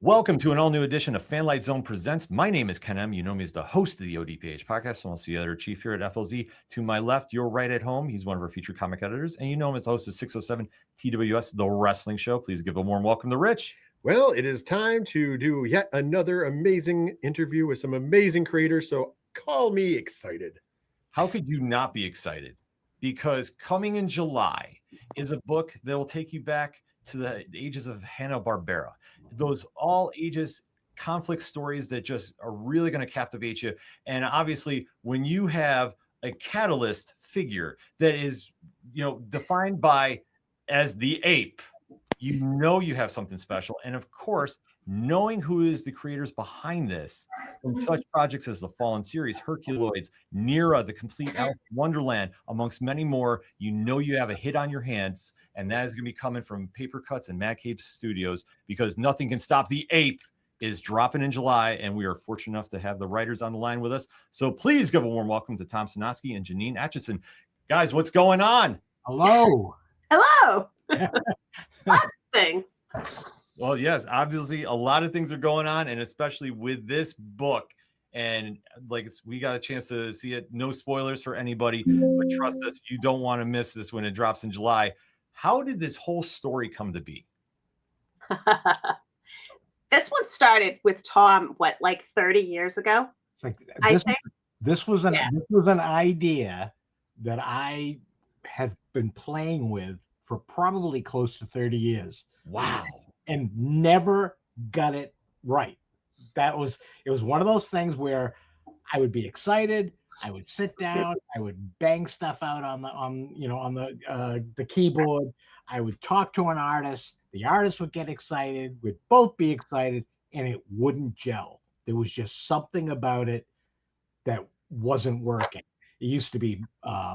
Welcome to an all-new edition of Fanlight Zone Presents. My name is Ken M. You know me as the host of the ODPH podcast, and I'll see the other chief here at FLZ. To my left, you're right at home. He's one of our featured comic editors, and you know him as the host of 607 TWS, The Wrestling Show. Please give a warm welcome to Rich. Well, it is time to do yet another amazing interview with some amazing creators, so call me excited. How could you not be excited? Because coming in July is a book that will take you back to the ages of Hanna-Barbera. Those all ages conflict stories that just are really going to captivate you. And obviously, when you have a catalyst figure that is, defined by as the ape, you know you have something special. And of course, knowing who is the creators behind this, from such projects as the Fallen series, Herculoids, Nera, The Complete Alice in Wonderland, amongst many more, you know you have a hit on your hands, and that is going to be coming from Papercutz and Mad Cape Studios, because Nothing Can Stop the Ape is dropping in July, and we are fortunate enough to have the writers on the line with us. So please give a warm welcome to Tom Sniegoski and Jeannine Acheson. Guys, what's going on? Hello. Hello. Lots of things. Well, yes, obviously a lot of things are going on, and especially with this book. And we got a chance to see it. No spoilers for anybody, but trust us, you don't want to miss this when it drops in July. How did this whole story come to be? This one started with Tom, 30 years ago? This was an idea that I have been playing with for probably close to 30 years. Wow. And never got it right. It was one of those things where I would be excited, I would sit down, I would bang stuff out on the keyboard, I would talk to an artist, the artist would get excited, we'd both be excited, and it wouldn't gel. There was just something about it that wasn't working. It used to be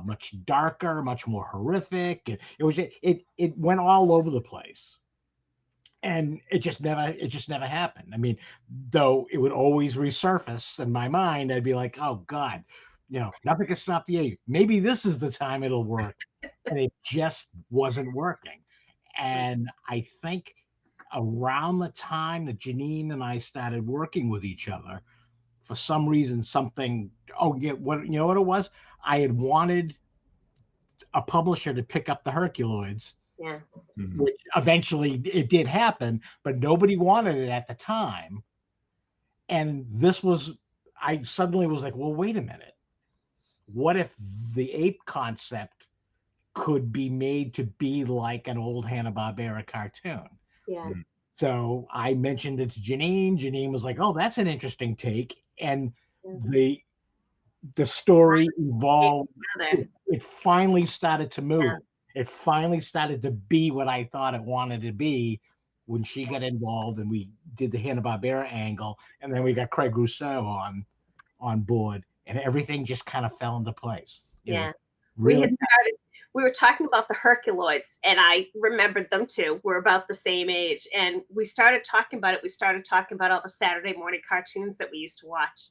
much darker, much more horrific. It went all over the place. And it just never happened. I mean, though it would always resurface in my mind, I'd be like, oh God, Nothing Can Stop the Ape. Maybe this is the time it'll work. And it just wasn't working. And I think around the time that Jeannine and I started working with each other, for some reason, what it was? I had wanted a publisher to pick up the Herculoids. Yeah. Which eventually it did happen, but nobody wanted it at the time. And I suddenly was like, well, wait a minute. What if the ape concept could be made to be like an old Hanna-Barbera cartoon? Yeah. So I mentioned it to Jeannine. Jeannine was like, oh, that's an interesting take. And the story evolved. It finally started to move. Yeah. It finally started to be what I thought it wanted to be when she got involved, and we did the Hanna-Barbera angle, and then we got Craig Rousseau on board, and everything just kind of fell into place. Yeah. Really? We were talking about the Herculoids, and I remembered them too. We're about the same age, and we started talking about it. We started talking about all the Saturday morning cartoons that we used to watch.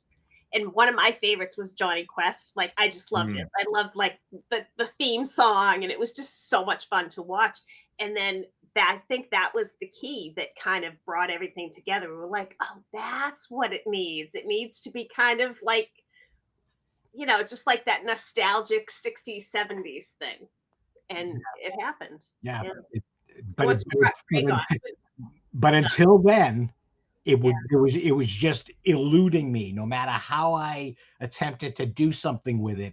And one of my favorites was Johnny Quest. I just loved it. I loved the theme song, and it was just so much fun to watch. And then I think that was the key that kind of brought everything together. We were like, oh, that's what it needs. It needs to be kind of just like that nostalgic 60s, 70s thing. And it happened. Yeah. Yeah. But until then, it was just eluding me. No matter how I attempted to do something with it,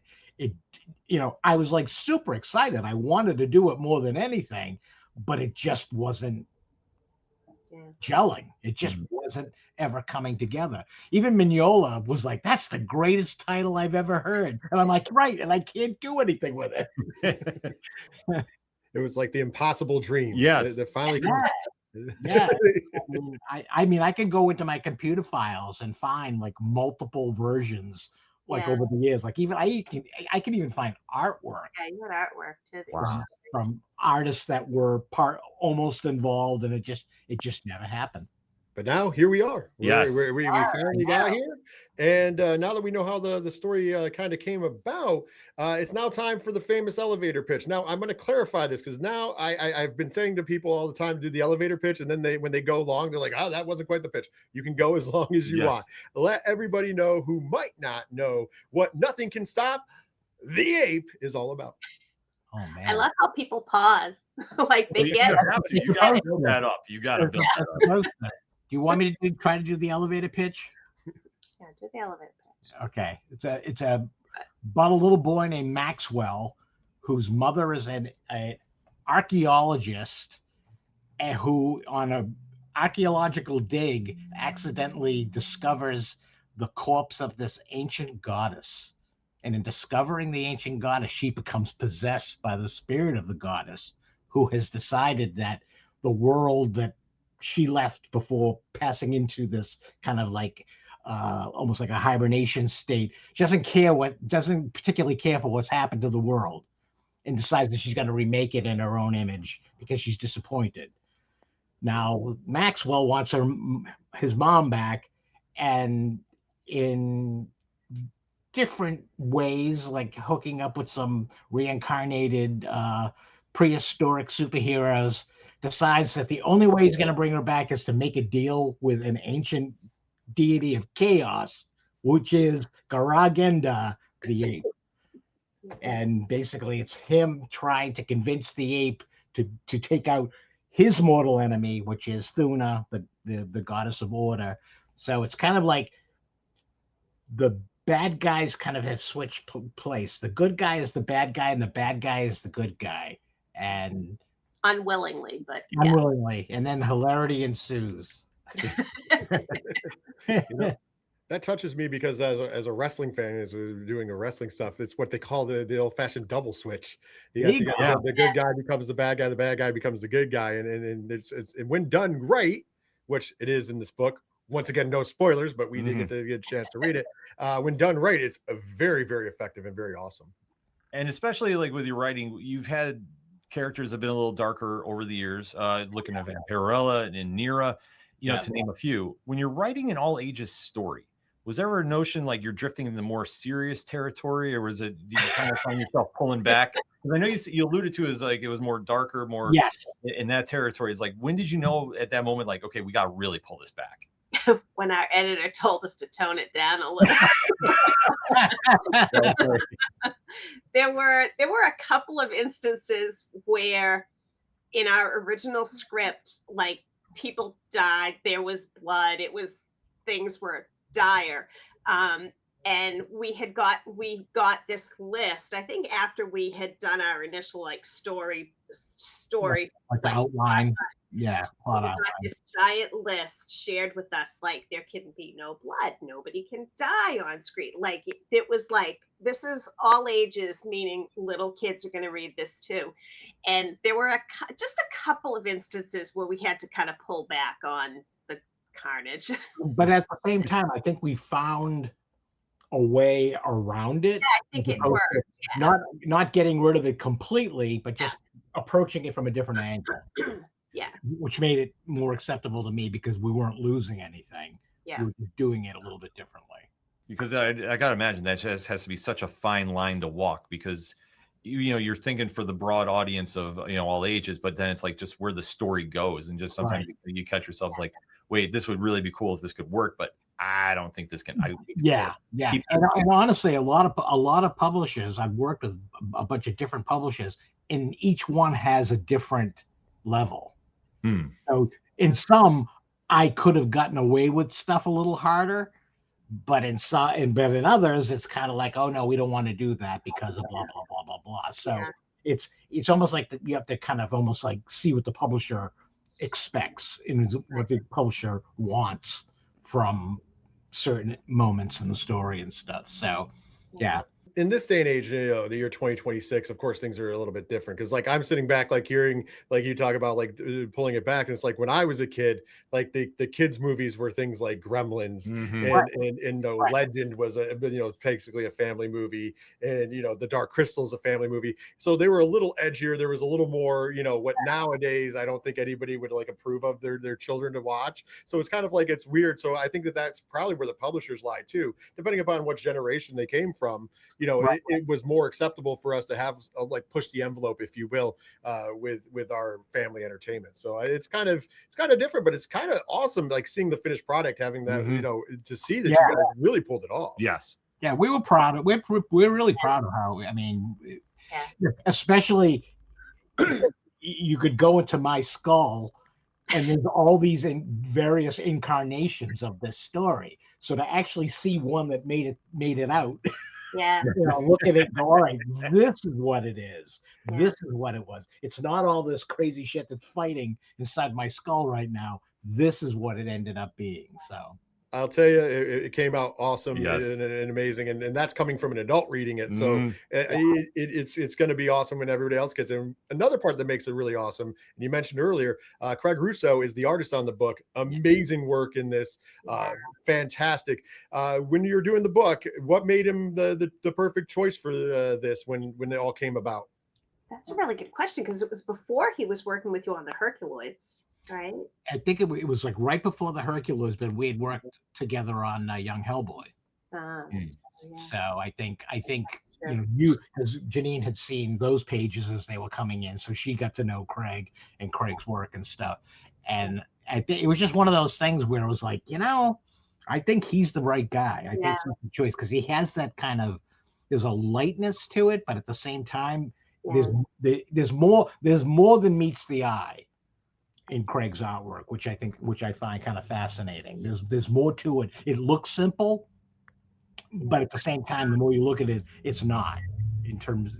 I was super excited. I wanted to do it more than anything, but it just wasn't gelling. It just wasn't ever coming together. Even Mignola was like, that's the greatest title I've ever heard. And I'm like, right, and I can't do anything with it. It was like the impossible dream. Yes. That finally Yeah. I mean, I can go into my computer files and find multiple versions over the years. Even I can even find artwork. Yeah, you had artwork too. Wow. From artists that were almost involved, and it just never happened. But now here we are. Yes. We finally got here. And now that we know how the story kind of came about, it's now time for the famous elevator pitch. Now I'm going to clarify this because now I've been saying to people all the time to do the elevator pitch, and then when they go long, they're like, "Oh, that wasn't quite the pitch." You can go as long as you want. Let everybody know who might not know what Nothing Can Stop the Ape is all about. Oh man! I love how people pause, like they You get. got to build that up. You got to build that up. Do you want me to try to do the elevator pitch? Yeah, do the elevator pitch. Okay, it's about a little boy named Maxwell, whose mother is an archaeologist, and who on a archaeological dig accidentally discovers the corpse of this ancient goddess. And in discovering the ancient goddess, she becomes possessed by the spirit of the goddess, who has decided that the world that she left before passing into this kind of like almost like a hibernation state, she doesn't particularly care for what's happened to the world, and decides that she's going to remake it in her own image because she's disappointed. Now Maxwell wants his mom back, and in different ways, like hooking up with some reincarnated prehistoric superheroes, decides that the only way he's going to bring her back is to make a deal with an ancient deity of chaos, which is Garagenda the ape. And basically it's him trying to convince the ape to take out his mortal enemy, which is Thuna, the goddess of order. So it's kind of like the bad guys kind of have switched place. The good guy is the bad guy, and the bad guy is the good guy. And Unwillingly, but unwillingly, and then hilarity ensues. That touches me because as a wrestling fan, as we're doing a wrestling stuff, it's what they call the old-fashioned double switch. The good guy becomes the bad guy becomes the good guy, and when done right, which it is in this book. Once again, no spoilers, but we did get a chance to read it. When done right, it's a very, very effective and very awesome. And especially like with your writing, you've had characters that have been a little darker over the years. Looking at Vampirella and Nera, to name a few. When you're writing an all ages story, was there ever a notion like you're drifting into more serious territory, or did you kind of find yourself pulling back? Because I know you alluded to it as like it was more darker, more in that territory. It's like, when did you know at that moment, like, okay, we got to really pull this back? When our editor told us to tone it down a little. There were a couple of instances where in our original script, like, people died, there was blood, things were dire. And we got this list, I think, after we had done our initial like story like the outline. Plot outline. This giant list shared with us, like, there can be no blood, nobody can die on screen. Like, it was like, this is all ages, meaning little kids are going to read this too. And there were just a couple of instances where we had to kind of pull back on the carnage. But at the same time, I think we found a way around it. Yeah, I think it worked. Not getting rid of it completely, but just approaching it from a different angle. Yeah. Which made it more acceptable to me because we weren't losing anything. Yeah. We were just doing it a little bit differently. Because I got to imagine that just has to be such a fine line to walk, because you're thinking for the broad audience of all ages, but then it's like just where the story goes, and just sometimes you catch yourselves like, wait, this would really be cool if this could work, but I don't think this can. And honestly, a lot of publishers, I've worked with a bunch of different publishers, and each one has a different level. So in some, I could have gotten away with stuff a little harder, but in others, it's kind of like, oh no, we don't want to do that because of blah blah blah blah blah. So it's almost like you have to kind of almost like see what the publisher expects and what the publisher wants from certain moments in the story and stuff. So in this day and age, the year 2026, of course, things are a little bit different. Because, like, I'm sitting back, like, hearing, like, you talk about, like, pulling it back, and it's like when I was a kid, like, the kids' movies were things like Gremlins, Mhm. Right, and right. Legend was basically a family movie, and The Dark Crystal is a family movie. So they were a little edgier. There was a little more, what nowadays I don't think anybody would like approve of their children to watch. So it's kind of like it's weird. So I think that that's probably where the publishers lie too, depending upon what generation they came from. Right. It was more acceptable for us to have like push the envelope, if you will, with our family entertainment. So it's kind of different, but it's kind of awesome, like seeing the finished product, having that, Mhm. To see that Yeah. you guys really pulled it off. Yes. Yeah, we were proud of we're really proud of how, I mean, Yeah. especially you could go into my skull and there's all these various incarnations of this story. So to actually see one that made it out, Yeah. look at it and go, all right, this is what it is. Yeah. This is what it was. It's not all this crazy shit that's fighting inside my skull right now. This is what it ended up being. So I'll tell you, it came out awesome Yes. and amazing, and that's coming from an adult reading it. So Mm. it's going to be awesome when everybody else gets it. Another part that makes it really awesome, and you mentioned earlier, Craig Russo is the artist on the book. Amazing work in this, fantastic. When you're doing the book, what made him the perfect choice for this when it all came about? That's a really good question because it was before he was working with you on the Herculoids, right? I think it was like right before the Hercules, but we had worked together on Young Hellboy. Mm. Yeah. So I think Sure. because Janine had seen those pages as they were coming in, so she got to know Craig and Craig's work and stuff. And I think it was just one of those things where it was like, I think he's the right guy. I think Yeah. he's the choice because he has that kind of, there's a lightness to it, but at the same time, Yeah. there's more than meets the eye in Craig's artwork, which I find kind of fascinating. There's more to it. It looks simple, but at the same time, the more you look at it, it's not in terms,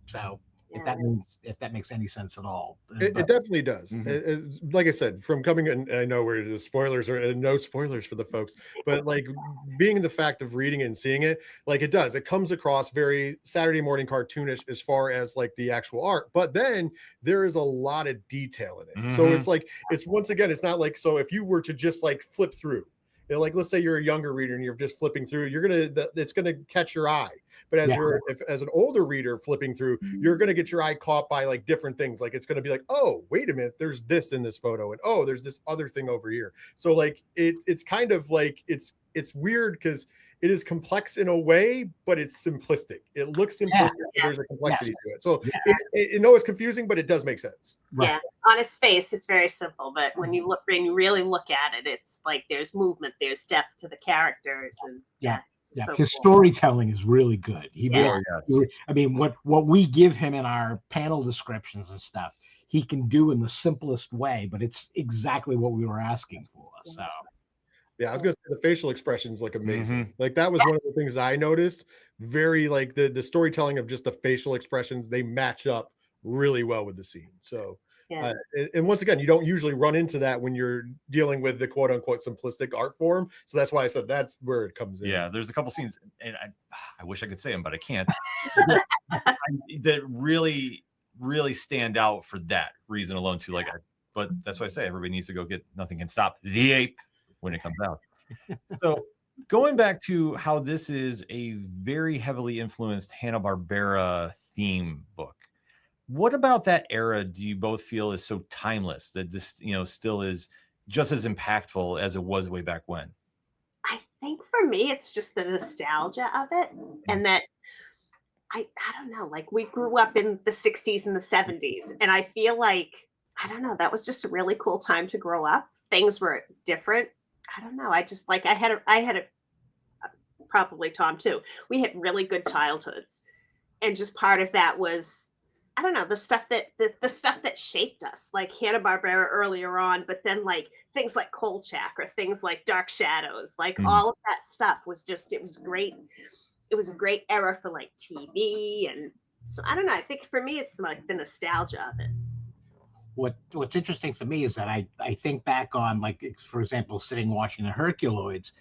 so Yeah. if that makes any sense at all. It definitely does. Mhm. Like I said, from coming in, I know where the spoilers are, and no spoilers for the folks, but like being the fact of reading it and seeing it, like it does, it comes across very Saturday morning cartoonish as far as like the actual art, but then there is a lot of detail in it. So Mhm. it's like, it's once again, it's not like, so if you were to just like flip through, like let's say you're a younger reader and you're just flipping through, it's gonna catch your eye. But Yeah. as an older reader flipping through, you're gonna get your eye caught by like different things. Like it's gonna be like, oh, wait a minute, there's this in this photo, and oh, there's this other thing over here. So like it's kind of like it's weird because it is complex in a way, but it's simplistic. It looks simplistic, but there's a complexity to it. So it's confusing, but it does make sense. Right. Yeah. On its face, it's very simple, but when you really look at it, it's like there's movement, there's depth to the characters, and Yeah. it's Yeah, so his cool. storytelling is really good. Yeah. I mean, what we give him in our panel descriptions and stuff, he can do in the simplest way, but it's exactly what we were asking for. So Yeah, I was gonna say the facial expressions look amazing. Mhm. Like that was one of the things that I noticed. Very like the storytelling of just the facial expressions, they match up really well with the scene. So Yeah. and once again, you don't usually run into that when you're dealing with the quote unquote simplistic art form. So that's why I said that's where it comes in. Yeah, there's a couple scenes, and I wish I could say them, but I can't. That really stand out for that reason alone too. Like, but that's why I say everybody needs to go get Nothing Can Stop the Ape when it comes out. So going back to how this is a very heavily influenced Hanna-Barbera theme book. What about that era do you both feel is so timeless that this, still is just as impactful as it was way back when? I think for me, it's just the nostalgia of it, and that I don't know, like we grew up in the 60s and the 70s, and I feel like I don't know, that was just a really cool time to grow up. Things were different. I don't know. I just like I had a probably Tom too. We had really good childhoods, and just part of that was I don't know the stuff that shaped us, like Hanna Barbera earlier on, but then like things like Kolchak or things like Dark Shadows, like Mm. all of that stuff was just it was great. It was a great era for like TV, and so I don't know. I think for me, it's like the nostalgia of it. what's interesting for me is that I think back on, like, for example, sitting watching the Herculoids.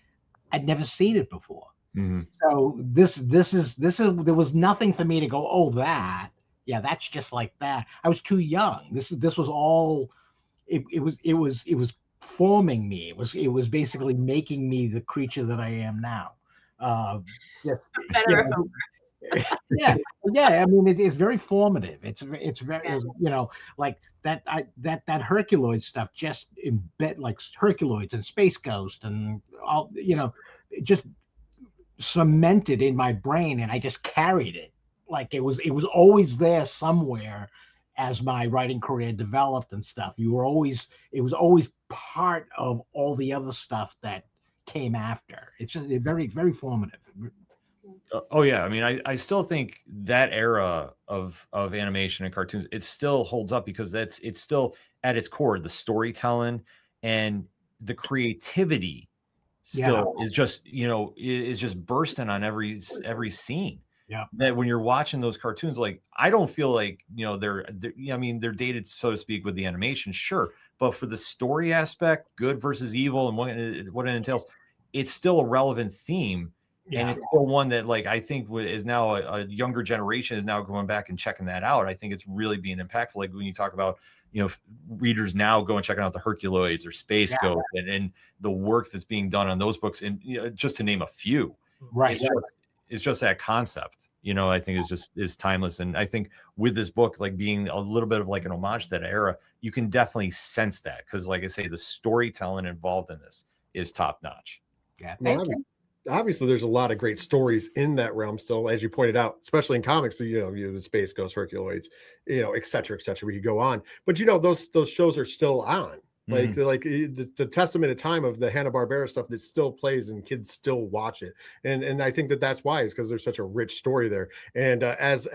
I'd never seen it before. Mhm. So this is there was nothing for me to go, oh, that's just like that. I was too young. This was all it was forming me. It was basically making me the creature that I am now. Uh, just, Better you if know, yeah, yeah. I mean, it's very formative. It's very, Yeah. like that Herculoid stuff, just embed like Herculoids and Space Ghost and all, it just cemented in my brain, and I just carried it. Like it was always there somewhere as my writing career developed and stuff. It was always part of all the other stuff that came after. It's just very, very formative. Oh yeah, I mean, I still think that era of animation and cartoons, it still holds up because it's still at its core the storytelling and the creativity Yeah, still is just is just bursting on every scene. yeah, That when you're watching those cartoons, like I don't feel like I mean they're dated, so to speak, with the animation, sure, but for the story aspect, good versus evil and what it entails, it's still a relevant theme. And yeah, it's still one that, like, I think is now a younger generation is now going back and checking that out. I think it's really being impactful. Like when you talk about, readers now going checking out the Herculoids or Space yeah. Ghost and the work that's being done on those books, and just to name a few, Right. it's just that concept. I think is timeless. And I think with this book, like being a little bit of like an homage to that era, you can definitely sense that because, like I say, the storytelling involved in this is top notch. Yeah. Well, Thank you. obviously there's a lot of great stories in that realm still, as you pointed out, especially in comics. The Space Ghost, Herculoids, et cetera, et cetera. We could go on, but those shows are still on. Like the testament of time of the Hanna-Barbera stuff that still plays and kids still watch it, and I think that's why is because there's such a rich story there. And as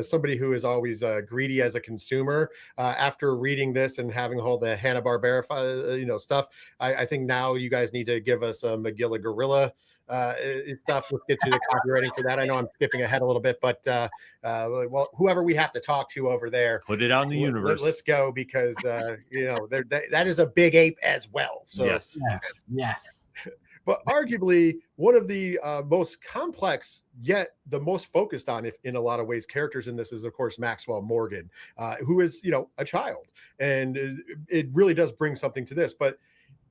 somebody who is always greedy as a consumer, after reading this and having all the Hanna-Barbera stuff, I think now you guys need to give us a Magilla Gorilla stuff. Let's get to the copywriting for that. I know I'm skipping ahead a little bit, but well, whoever we have to talk to over there, Put it out in the universe. let's go because that is a big ape as well. So yes. Yeah. but arguably one of the most complex yet the most focused on, if in a lot of ways, characters in this is of course Maxwell Morgan, who is a child, and it really does bring something to this. But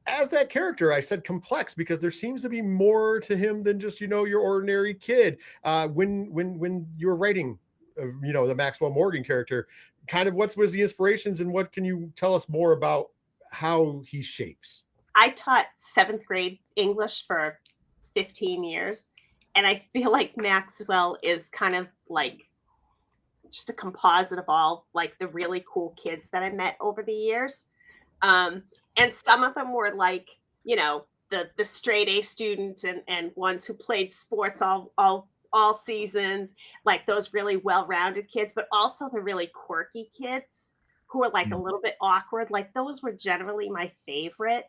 as that character, I said complex because there seems to be more to him than just your ordinary kid. When you're writing, the Maxwell Morgan character, kind of what was the inspirations and what can you tell us more about how he shapes? I taught 7th grade English for 15 years, and I feel like Maxwell is kind of like just a composite of all like the really cool kids that I met over the years. And some of them were like, the straight A student and ones who played sports all seasons, like those really well-rounded kids, but also the really quirky kids who were like a little bit awkward. Like those were generally my favorite,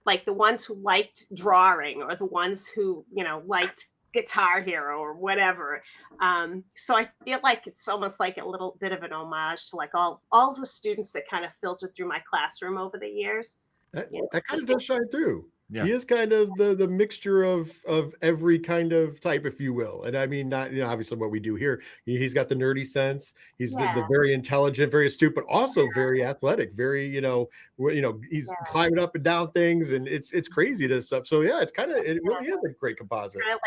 like the ones who liked drawing or the ones who, liked Guitar Hero or whatever. So I feel like it's almost like a little bit of an homage to like all the students that kind of filtered through my classroom over the years. That kind of does shine through. Yeah. He is kind of the mixture of every kind of type, if you will. And I mean, not obviously what we do here. He's got the nerdy sense. He's the very intelligent, very astute, but also very athletic. Very he's climbing up and down things, and it's crazy to stuff. So yeah, it really is a great composite. Kind of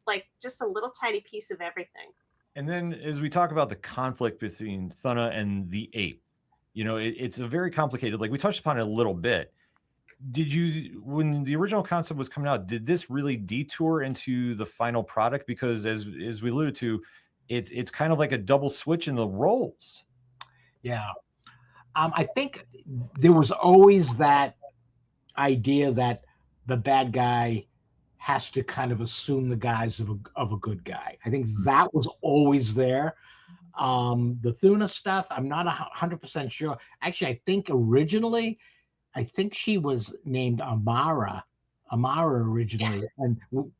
like just a little tiny piece of everything. And then as we talk about the conflict between Thunna and the ape, it's a very complicated, like we touched upon it a little bit. When the original concept was coming out, did this really detour into the final product? Because as we alluded to, it's kind of like a double switch in the roles. Yeah. I think there was always that idea that the bad guy has to kind of assume the guise of a good guy. I think that was always there. The Thuna stuff, I'm not 100% sure. Actually, I think originally, she was named Amara originally. And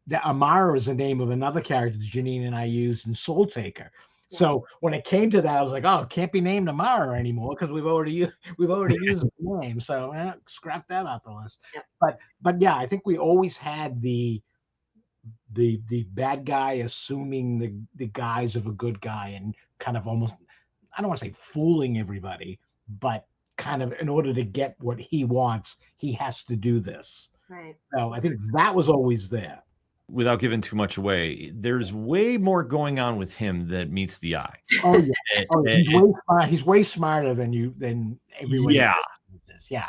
the Amara is the name of another character that Jeannine and I used in Soul Taker. So when it came to that, I was like, oh, it can't be named Amara anymore because we've already used the name. So scrap that off the list. But yeah, I think we always had the the bad guy assuming the guise of a good guy and kind of almost, I don't want to say fooling everybody, but kind of in order to get what he wants, he has to do this. Right. So I think that was always there. Without giving too much away, there's way more going on with him that meets the eye. Oh yeah, he's way smarter than everyone. Yeah. Yeah.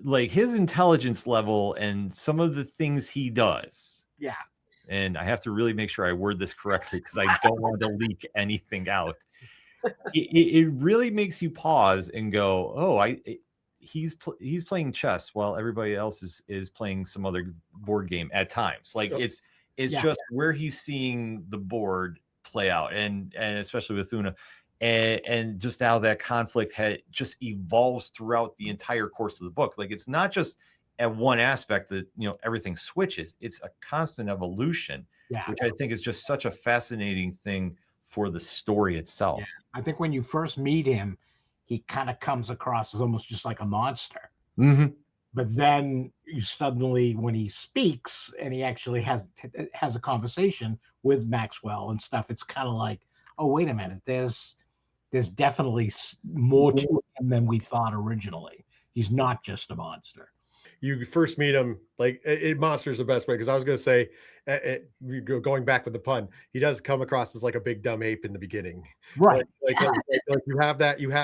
Like his intelligence level and some of the things he does. Yeah. And I have to really make sure I word this correctly because I don't want to leak anything out. It really makes you pause and go, oh, he's playing chess while everybody else is playing some other board game at times. Like it's just where he's seeing the board play out, and especially with Una, and just how that conflict just evolves throughout the entire course of the book. Like it's not just at one aspect that everything switches. It's a constant evolution, which I think is just such a fascinating thing for the story itself. Yeah. I think when you first meet him, he kind of comes across as almost just like a monster. Mm-hmm. But then you suddenly, when he speaks and he actually has a conversation with Maxwell and stuff, it's kind of like, oh, wait a minute, there's definitely more to him than we thought originally. He's not just a monster. You first meet him, like monster is the best way, because I was going to say, going back with the pun, he does come across as like a big dumb ape in the beginning, right? Like you have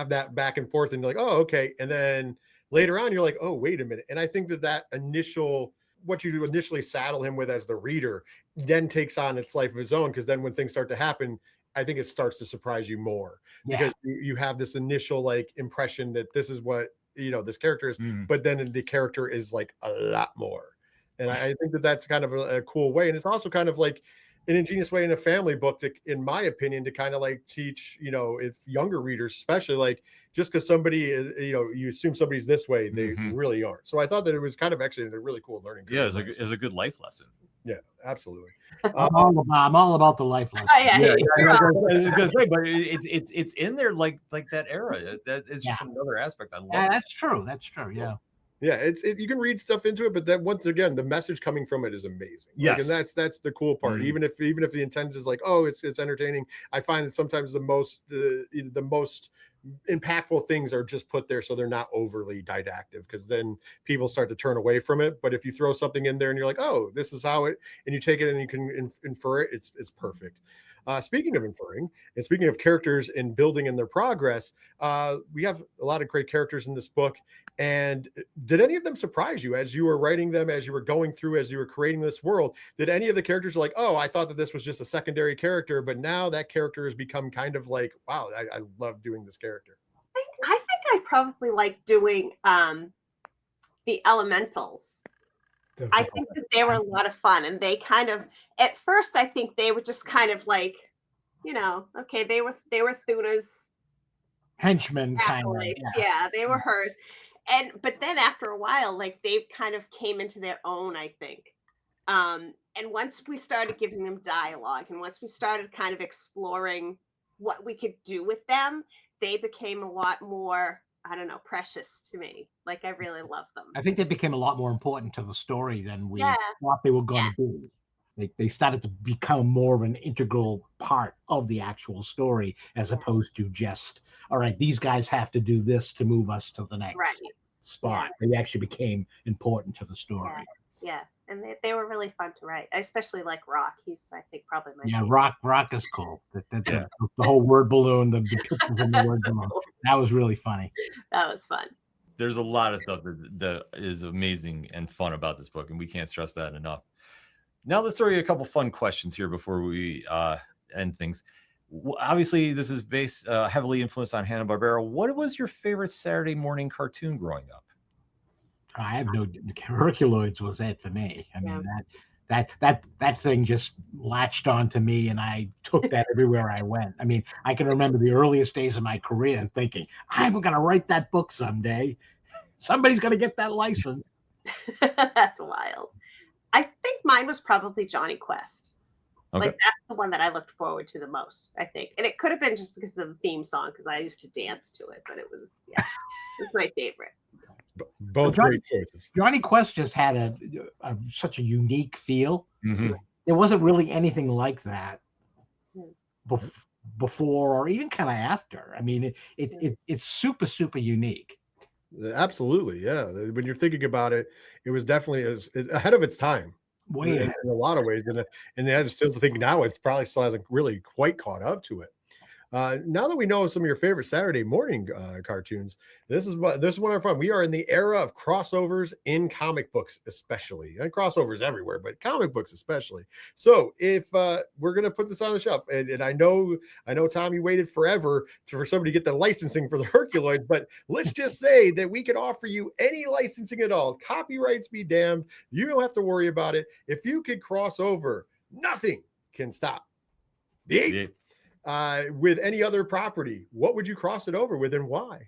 that back and forth, and you're like, oh, okay, and then later on you're like, oh, wait a minute. And I think that initial, what you initially saddle him with as the reader, then takes on its life of its own, because then when things start to happen, I think it starts to surprise you more, because you have this initial like impression that this is what this character is, but then the character is like a lot more. And I think that's kind of a cool way. And it's also kind of like an ingenious way in a family book to, in my opinion, to kind of like teach, if younger readers, especially, like, just because somebody is, you assume somebody's this way, they really aren't. So I thought that it was kind of actually a really cool learning curve. Yeah, it's a good life lesson. Yeah, absolutely. I'm all about the life lesson. I was gonna say, but it's in there like that era. That is just another aspect I love. Yeah, that's true. Yeah. Yeah, you can read stuff into it, but then once again, the message coming from it is amazing. Yes, and that's the cool part. Even if the intent is like, oh, it's entertaining, I find that sometimes the most impactful things are just put there so they're not overly didactic, because then people start to turn away from it. But if you throw something in there and you're like, oh, this is how it, and you take it and you can infer it, it's perfect. Speaking of inferring, and speaking of characters and building in their progress, we have a lot of great characters in this book. And did any of them surprise you as you were writing them, as you were going through, as you were creating this world? Did any of the characters like, oh, I thought that this was just a secondary character, but now that character has become kind of like, wow, I love doing this character? I think I probably like doing the elementals. I think that they were a lot of fun, and they kind of, at first, I think they were just kind of like, okay, they were Thuna's henchmen, kind of. Yeah, they were hers. But then after a while, like, they kind of came into their own, I think. And once we started giving them dialogue, and once we started kind of exploring what we could do with them, they became a lot more, I don't know, precious to me. Like, I really love them. I think they became a lot more important to the story than we thought they were going to be. They started to become more of an integral part of the actual story, as opposed to just, all right, these guys have to do this to move us to the next spot. They actually became important to the story. Yeah. And they were really fun to write. I especially like Rock. He's, I think, probably my favorite. Rock is cool. The whole word balloon, the pictures in the word balloon. That was really funny. That was fun. There's a lot of stuff that is amazing and fun about this book, and we can't stress that enough. Now let's throw you a couple fun questions here before we end things. Obviously, this is based heavily influenced on Hanna-Barbera. What was your favorite Saturday morning cartoon growing up? I have no, Herculoids was it for me. I mean, that thing just latched onto me, and I took that everywhere I went. I mean, I can remember the earliest days of my career thinking, I'm going to write that book someday. Somebody's going to get that license. That's wild. I think mine was probably Johnny Quest. Okay. Like, that's the one that I looked forward to the most, I think. And it could have been just because of the theme song, because I used to dance to it, but it was my favorite. Both great choices. Johnny Quest just had such a unique feel. there wasn't really anything like that Hmm. before or even kind of after. I mean, it's super, super unique. Absolutely, yeah. When you're thinking about it, it was definitely ahead of its time Way ahead. in a lot of ways, and I just still think now it probably still hasn't really quite caught up to it. Now that we know some of your favorite Saturday morning cartoons, this is one of fun. We are in the era of crossovers in comic books, especially, and crossovers everywhere, but comic books especially. So if we're gonna put this on the shelf, and I know Tom, you waited forever for somebody to get the licensing for the Herculoids, but let's just say that we could offer you any licensing at all. Copyrights be damned. You don't have to worry about it. If you could cross over, nothing can stop the ape. Yeah. With any other property, what would you cross it over with and why?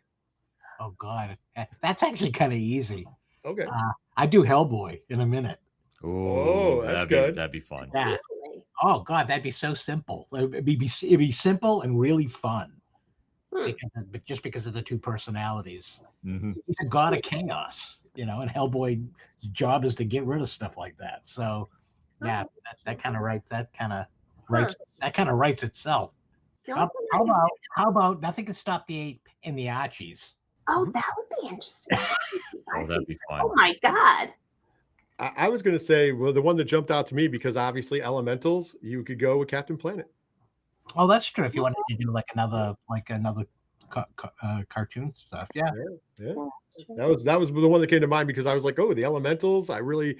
Oh God, that's actually kind of easy. Okay. I do Hellboy in a minute. Oh, that's good. That'd be fun. Yeah. Really? Oh God, that'd be so simple. It'd be simple and really fun. But just because of the two personalities, Mm-hmm. he's a god of chaos, and Hellboy's job is to get rid of stuff like that. So, yeah, that kind of writes itself. How about Nothing Can Stop the Ape in the Archies? Oh, that would be interesting. Oh, that'd be fun. Oh my God. I was going to say, well, the one that jumped out to me, because obviously Elementals, you could go with Captain Planet. Oh, that's true. If you wanted to do another cartoon stuff, yeah. That was the one that came to mind, because I was like, oh, the Elementals. I really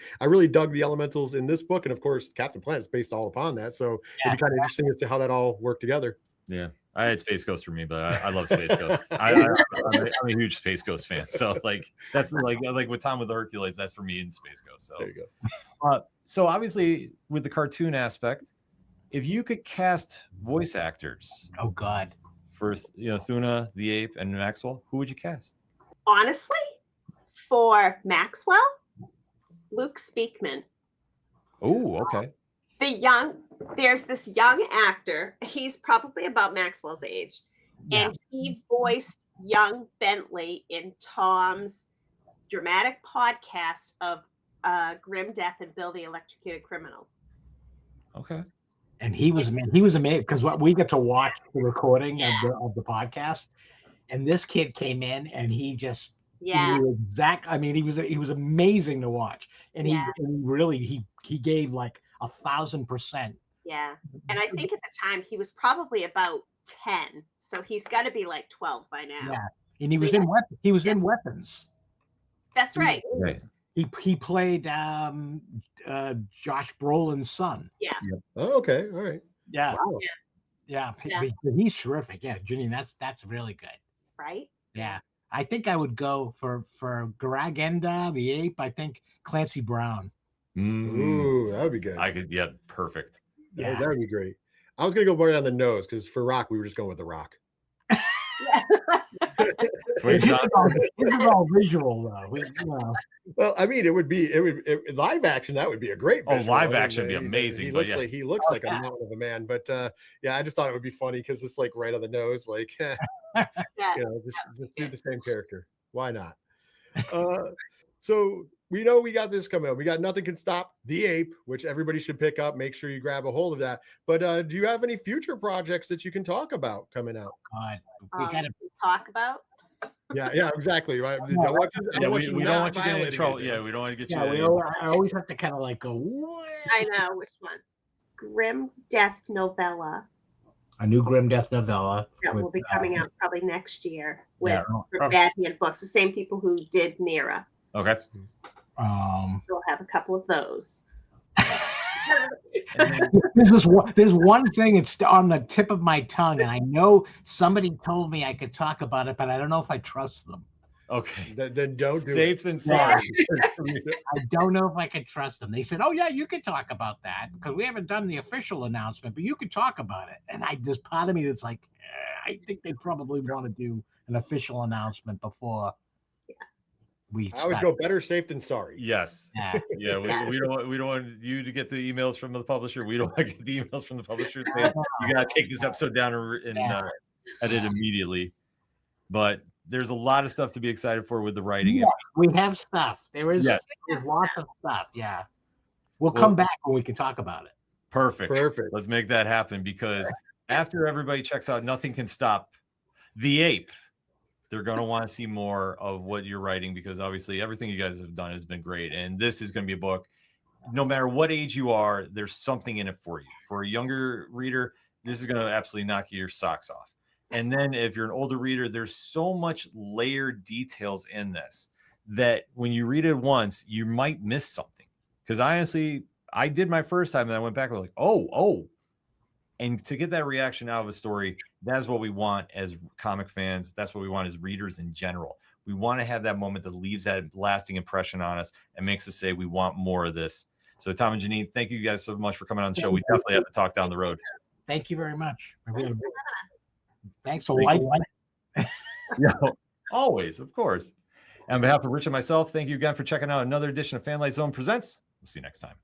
dug the Elementals in this book, and of course, Captain Planet is based all upon that. So it'd be kind of interesting as to how that all worked together. Yeah, I had Space Ghost for me, but I love Space Ghost. I'm a huge Space Ghost fan, so that's like with Tom with the Herculoids, that's for me in Space Ghost. So there you go. So obviously with the cartoon aspect, if you could cast voice actors, Oh God. for Thuna the Ape and Maxwell, who would you cast? Honestly, for Maxwell, Luke Speakman. Oh, okay. There's this young actor. He's probably about Maxwell's age. Yeah. And he voiced young Bentley in Tom's dramatic podcast of Grim Death and Bill the Electrocuted Criminal. Okay. And he was amazing because we get to watch the recording of the podcast, and this kid came in and he just Yeah. knew I mean, he was amazing to watch, and he gave like 1,000%. Yeah. And I think at the time he was probably about 10. So he's got to be like 12 by now. Yeah, and he was in Weapons. That's right. Right. He played Josh Brolin's son. Yeah. Oh, okay. All right. Yeah. Wow. Yeah. Yeah. He's terrific. Yeah, Jeannine, that's really good. Right? Yeah. I think I would go for Garagenda, the ape. I think Clancy Brown. Ooh, that would be good. Perfect. Yeah. That would be great. I was going to go more on the nose, because for Rock, we were just going with the Rock. Wait, This is all visual though. Well, I mean, it would live action. That would be a great. Oh, visual. live action would be amazing. He but looks like a mountain of a man. But yeah, I just thought it would be funny because it's like right on the nose. Like, just do the same character. Why not? So we know we got this coming up. We got Nothing Can Stop the Ape, which everybody should pick up. Make sure you grab a hold of that. But do you have any future projects that you can talk about coming out? God, we got to talk about. Yeah, exactly. Right. we don't want you to get in trouble. Yeah, we don't want to get you. I always have to kind of like go. What? I know which one. Grim Death novella. A new Grim Death novella That will be coming out probably next year with Yeah. Bad Hand Books, the same people who did Nera. Okay. So we'll have a couple of those. There's one thing it's on the tip of my tongue, and I know somebody told me I could talk about it, but I don't know if I trust them. Okay. Then don't do Safe it. than sorry. I don't know if I could trust them. They said, "Oh yeah, you can talk about that because we haven't done the official announcement, but you could talk about it." And there's part of me that's like, I think they probably want to do an official announcement before we. I always go better safe than sorry. Yes. Yeah. Yeah. We don't want you to get the emails from the publisher. We don't want to get the emails from the publisher. Saying, you got to take this episode down and edit immediately. But there's a lot of stuff to be excited for with the writing. Yeah, we have stuff. There's lots of stuff. Yeah. We'll come back when we can talk about it. Perfect. Perfect. Let's make that happen, because after everybody checks out Nothing Can Stop the Ape, they're going to want to see more of what you're writing, because obviously everything you guys have done has been great. And this is going to be a book, no matter what age you are, there's something in it for you. For a younger reader, this is going to absolutely knock your socks off. And then if you're an older reader, there's so much layered details in this that when you read it once, you might miss something. Because honestly, I did my first time and I went back and was like, oh. And to get that reaction out of a story, that's what we want as comic fans. That's what we want as readers in general. We want to have that moment that leaves that lasting impression on us and makes us say we want more of this. So Tom and Jeannine, thank you guys so much for coming on the show. We definitely have to talk down the road. Thank you very much. Thanks for liking. Yeah, always, of course. On behalf of Rich and myself, thank you again for checking out another edition of Fanlight Zone Presents. We'll see you next time.